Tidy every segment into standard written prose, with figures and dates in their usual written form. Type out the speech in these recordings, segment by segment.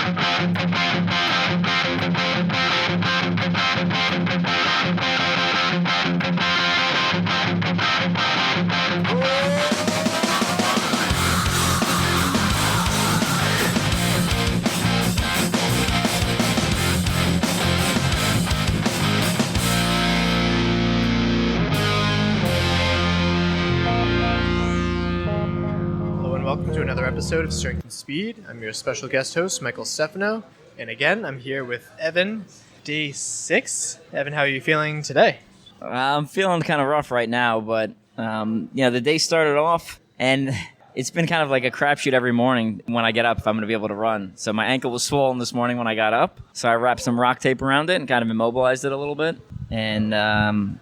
Welcome to another episode of Strength and Speed. I'm your special guest host, Michael Stefano. And again, I'm here with Evan, day 6. Evan, how are you feeling today? I'm feeling kind of rough right now, but the day started off, and it's been kind of like a crapshoot every morning when I get up if I'm going to be able to run. So my ankle was swollen this morning when I got up, so I wrapped some rock tape around it and kind of immobilized it a little bit. And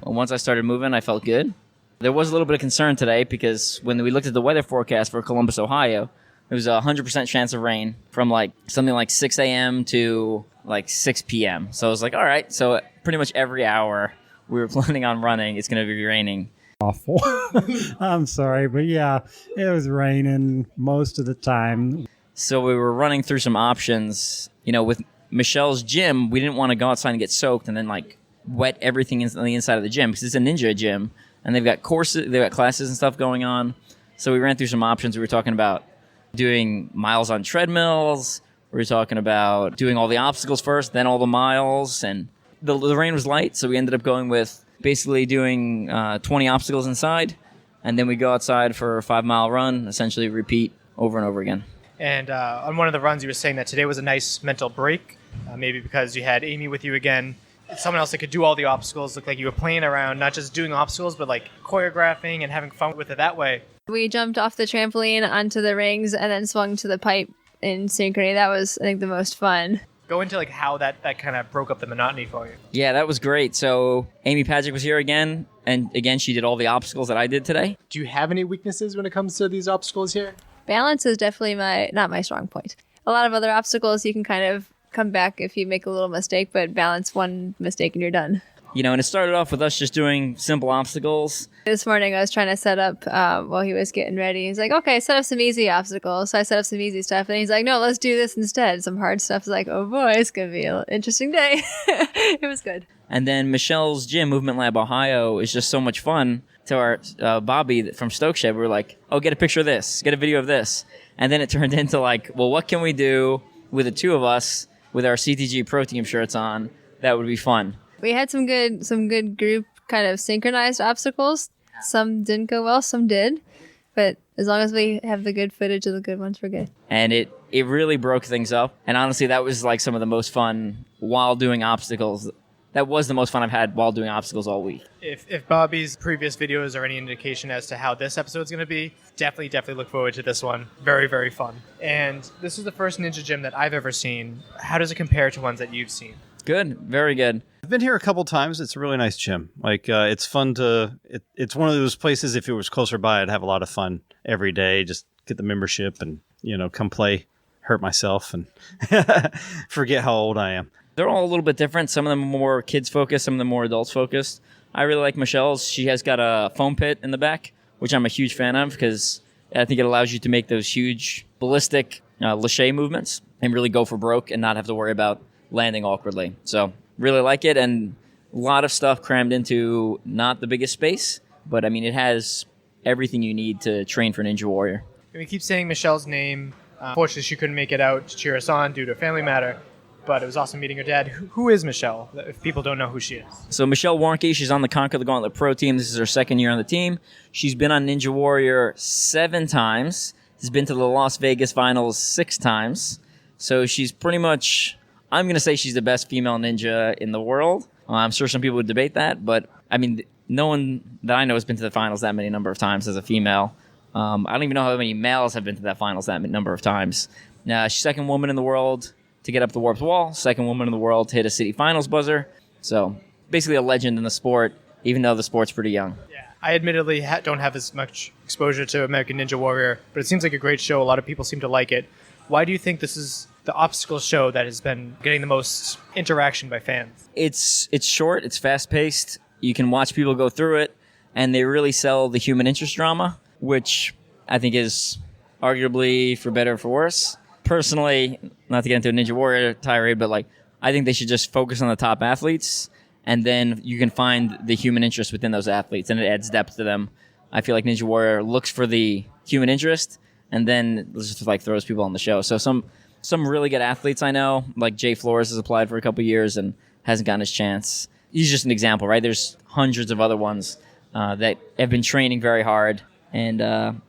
once I started moving, I felt good. There was a little bit of concern today because when we looked at the weather forecast for Columbus, Ohio, there was a 100% chance of rain from something like 6 a.m. to 6 p.m. So I was like, all right, so pretty much every hour we were planning on running, it's going to be raining. Awful. I'm sorry, but yeah, it was raining most of the time. So we were running through some options. With Michelle's gym, we didn't want to go outside and get soaked and then wet everything on the inside of the gym because it's a ninja gym. And they've got courses, they've got classes and stuff going on. So we ran through some options. We were talking about doing miles on treadmills. We were talking about doing all the obstacles first, then all the miles. And the rain was light, so we ended up going with basically doing 20 obstacles inside. And then we go outside for a 5-mile run, essentially repeat over and over again. And on one of the runs, you were saying that today was a nice mental break, maybe because you had Amy with you again. Someone else that could do all the obstacles. Looked like you were playing around, not just doing obstacles, but choreographing and having fun with it that way. We jumped off the trampoline onto the rings and then swung to the pipe in synchrony. That was, I think, the most fun. Go into how that kind of broke up the monotony for you. Yeah, that was great. So Amy Patrick was here again, and again, she did all the obstacles that I did today. Do you have any weaknesses when it comes to these obstacles here? Balance is definitely not my strong point. A lot of other obstacles you can kind of come back if you make a little mistake, but balance one mistake and you're done. And it started off with us just doing simple obstacles. This morning I was trying to set up while he was getting ready. He's like, okay, set up some easy obstacles. So I set up some easy stuff. And he's like, no, let's do this instead. Some hard stuff. Is like, oh boy, it's going to be an interesting day. It was good. And then Michelle's gym, Movement Lab Ohio, is just so much fun. To our Bobby from Stokeshed, we were like, oh, get a picture of this. Get a video of this. And then it turned into well, what can we do with the two of us with our CTG Pro Team shirts on? That would be fun. We had some good group kind of synchronized obstacles. Some didn't go well, some did. But as long as we have the good footage of the good ones, we're good. And it really broke things up. And honestly, that was some of the most fun while doing obstacles. That was the most fun I've had while doing obstacles all week. If Bobby's previous videos are any indication as to how this episode's going to be, definitely look forward to this one. Very, very fun. And this is the first ninja gym that I've ever seen. How does it compare to ones that you've seen? Good. Very good. I've been here a couple times. It's a really nice gym. It's fun to... It's one of those places, if it was closer by, I'd have a lot of fun every day. Just get the membership and, come play, hurt myself, and forget how old I am. They're all a little bit different. Some of them are more kids-focused, some of them more adults-focused. I really like Michelle's. She has got a foam pit in the back, which I'm a huge fan of because I think it allows you to make those huge ballistic lache movements and really go for broke and not have to worry about landing awkwardly. So really like it, and a lot of stuff crammed into not the biggest space, but it has everything you need to train for Ninja Warrior. And we keep saying Michelle's name. Unfortunately, she couldn't make it out to cheer us on due to a family matter. But it was awesome meeting her dad. Who is Michelle, if people don't know who she is? So Michelle Warnky, she's on the Conquer the Gauntlet Pro Team. This is her second year on the team. She's been on Ninja Warrior 7 times. Has been to the Las Vegas finals 6 times. So she's pretty much, I'm going to say she's the best female ninja in the world. I'm sure some people would debate that, but no one that I know has been to the finals that many number of times as a female. I don't even know how many males have been to that finals that number of times. She's second woman in the world to get up the warped wall, second woman in the world to hit a city finals buzzer. So basically a legend in the sport, even though the sport's pretty young. Yeah, I admittedly don't have as much exposure to American Ninja Warrior, but it seems like a great show. A lot of people seem to like it. Why do you think this is the obstacle show that has been getting the most interaction by fans? It's short, it's fast-paced. You can watch people go through it, and they really sell the human interest drama, which I think is arguably, for better or for worse, personally, not to get into a Ninja Warrior tirade, but like I think they should just focus on the top athletes, and then you can find the human interest within those athletes, and it adds depth to them. I feel like Ninja Warrior looks for the human interest, and then just like throws people on the show. So some really good athletes I know, like Jay Flores has applied for a couple years and hasn't gotten his chance. He's just an example, right? There's hundreds of other ones that have been training very hard, and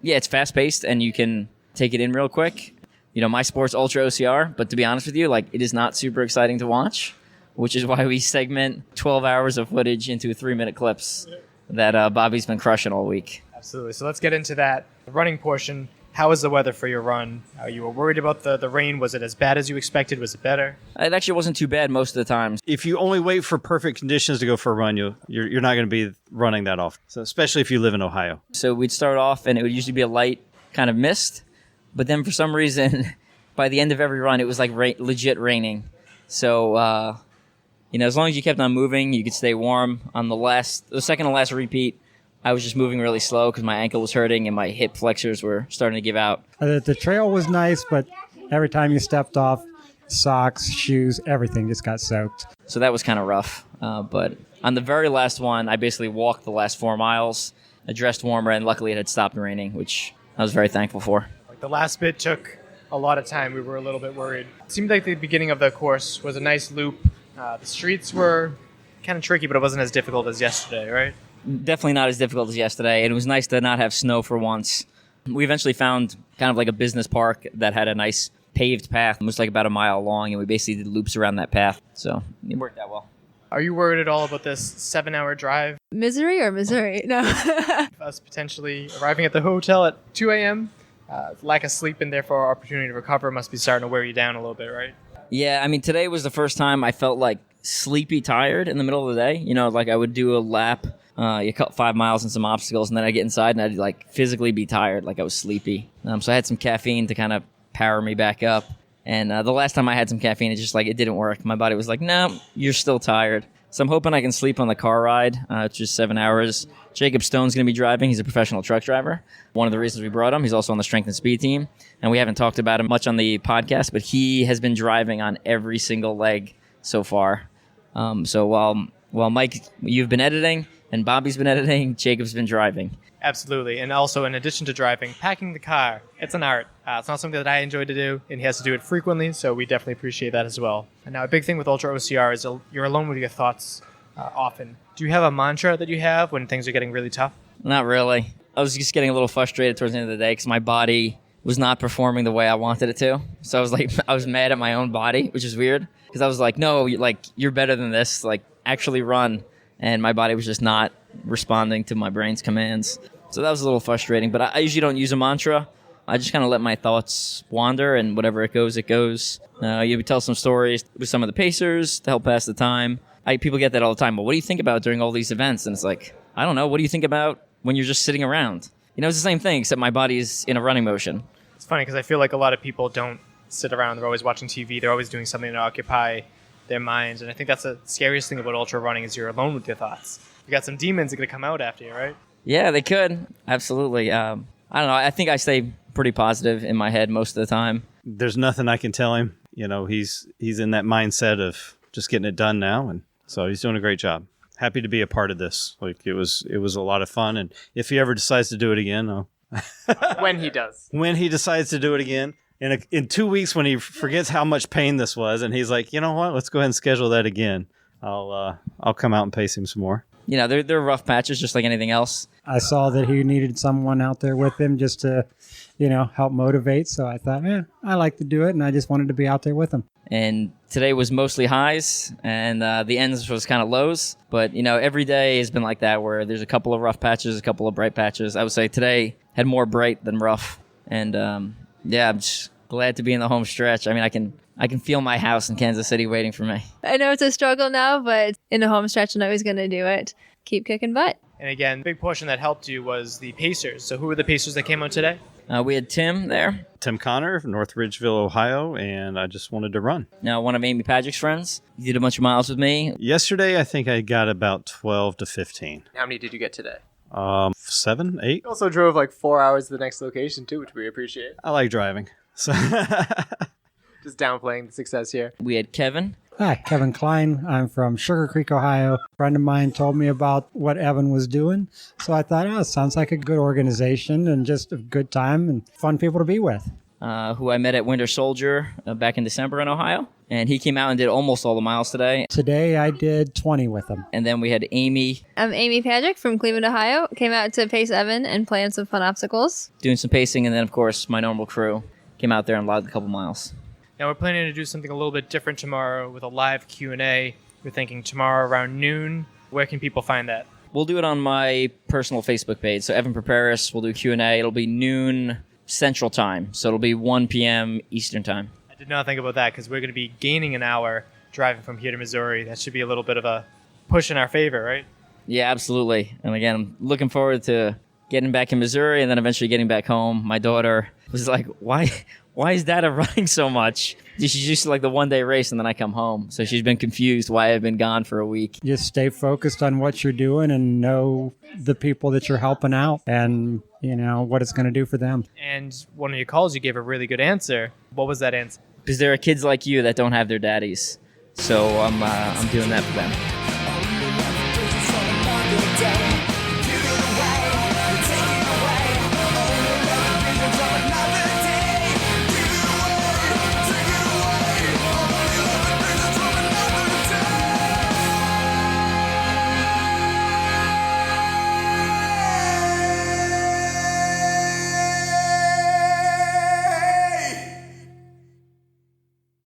it's fast paced, and you can take it in real quick. You know, my sport's ultra OCR, but to be honest with you, like it is not super exciting to watch, which is why we segment 12 hours of footage into 3-minute clips that Bobby's been crushing all week. Absolutely. So let's get into that running portion. How was the weather for your run? You were worried about the rain. Was it as bad as you expected? Was it better? It actually wasn't too bad most of the time. If you only wait for perfect conditions to go for a run, you're not going to be running that often. So especially if you live in Ohio. So we'd start off, and it would usually be a light kind of mist. But then for some reason, by the end of every run, it was like legit raining. So, as long as you kept on moving, you could stay warm. On the second to last repeat, I was just moving really slow because my ankle was hurting and my hip flexors were starting to give out. The trail was nice, but every time you stepped off, socks, shoes, everything just got soaked. So that was kind of rough. But on the very last one, I basically walked the last 4 miles, dressed warmer, and luckily it had stopped raining, which I was very thankful for. The last bit took a lot of time. We were a little bit worried. It seemed like the beginning of the course was a nice loop. The streets were kind of tricky, but it wasn't as difficult as yesterday, right? Definitely not as difficult as yesterday. And it was nice to not have snow for once. We eventually found kind of like a business park that had a nice paved path. It was like about a mile long, and we basically did loops around that path. So it worked out well. Are you worried at all about this 7-hour drive? Misery or Missouri? No. Us potentially arriving at the hotel at 2 a.m.? Lack of sleep and therefore our opportunity to recover must be starting to wear you down a little bit, right? Yeah, I mean, today was the first time I felt like sleepy tired in the middle of the day. You know, like I would do a lap, you cut 5 miles and some obstacles, and then I'd get inside and I'd like physically be tired, like I was sleepy. So I had some caffeine to kind of power me back up. And the last time I had some caffeine, it just like, it didn't work. My body was like, no, you're still tired. So I'm hoping I can sleep on the car ride. It's just 7 hours. Jacob Stone's going to be driving. He's a professional truck driver. One of the reasons we brought him, he's also on the strength and speed team. And we haven't talked about him much on the podcast, but he has been driving on every single leg so far. So while Mike, you've been editing and Bobby's been editing, Jacob's been driving. Absolutely. And also, in addition to driving, packing the car. It's an art. It's not something that I enjoy to do, and he has to do it frequently, so we definitely appreciate that as well. And now a big thing with Ultra OCR is you're alone with your thoughts often. Do you have a mantra that you have when things are getting really tough? Not really. I was just getting a little frustrated towards the end of the day because my body was not performing the way I wanted it to. So I was mad at my own body, which is weird because I was like, no, you're better than this. Like, actually run. And my body was just not responding to my brain's commands. So that was a little frustrating, but I usually don't use a mantra. I just kind of let my thoughts wander, and whatever it goes, it goes. You would tell some stories with some of the pacers to help pass the time. People get that all the time. But what do you think about during all these events? And it's like, I don't know. What do you think about when you're just sitting around? You know, it's the same thing, except my body is in a running motion. It's funny because I feel like a lot of people don't sit around. They're always watching TV. They're always doing something to occupy their minds. And I think that's the scariest thing about ultra running is you're alone with your thoughts. You got some demons that are going to come out after you, right? Yeah, they could. Absolutely. I don't know. I think I stay pretty positive in my head most of the time. There's nothing I can tell him. You know, he's in that mindset of just getting it done now, and so he's doing a great job. Happy to be a part of this. Like it was a lot of fun, and if he ever decides to do it again, when he does. When he decides to do it again, in 2 weeks when he forgets how much pain this was, and he's like, you know what, let's go ahead and schedule that again. I'll come out and pace him some more. You know, they're rough patches just like anything else. I saw that he needed someone out there with him just to, help motivate. So I thought, I like to do it, and I just wanted to be out there with him. And today was mostly highs, and the ends was kind of lows. But, every day has been like that, where there's a couple of rough patches, a couple of bright patches. I would say today had more bright than rough. And, I'm just glad to be in the home stretch. I mean, I can feel my house in Kansas City waiting for me. I know it's a struggle now, but in the home stretch, I know he's going to do it. Keep kicking butt. And again, a big portion that helped you was the pacers. So who were the pacers that came out today? We had Tim there. Tim Connor from North Ridgeville, Ohio, and I just wanted to run. Now, one of Amy Padgett's friends. He did a bunch of miles with me. Yesterday, I think I got about 12 to 15. How many did you get today? 7, 8. You also drove like 4 hours to the next location too, which we appreciate. I like driving. So Just downplaying the success here. We had Kevin. Hi, Kevin Klein. I'm from Sugar Creek, Ohio. A friend of mine told me about what Evan was doing. So I thought, it sounds like a good organization and just a good time and fun people to be with. Who I met at Winter Soldier back in December in Ohio. And he came out and did almost all the miles today. Today I did 20 with him. And then we had Amy I'm Amy Patrick from Cleveland, Ohio. Came out to pace Evan and play on some fun obstacles. doing some pacing. And then, of course, my normal crew came out there and logged a couple miles. Now we're planning to do something a little bit different tomorrow with a live Q&A. We're thinking tomorrow around noon. Where can people find that? We'll do it on my personal Facebook page. So Evan Preparis will do Q&A. It'll be noon Central Time. So it'll be 1 p.m. Eastern Time. I did not think about that because we're going to be gaining an hour driving from here to Missouri. That should be a little bit of a push in our favor, right? Yeah, absolutely. And again, I'm looking forward to getting back in Missouri and then eventually getting back home. My daughter was like, why is Dad running so much? She's used to like the one-day race and then I come home. So she's been confused why I've been gone for a week. Just stay focused on what you're doing and know the people that you're helping out and, what it's going to do for them. And one of your calls, you gave a really good answer. What was that answer? Because there are kids like you that don't have their daddies. So I'm doing that for them.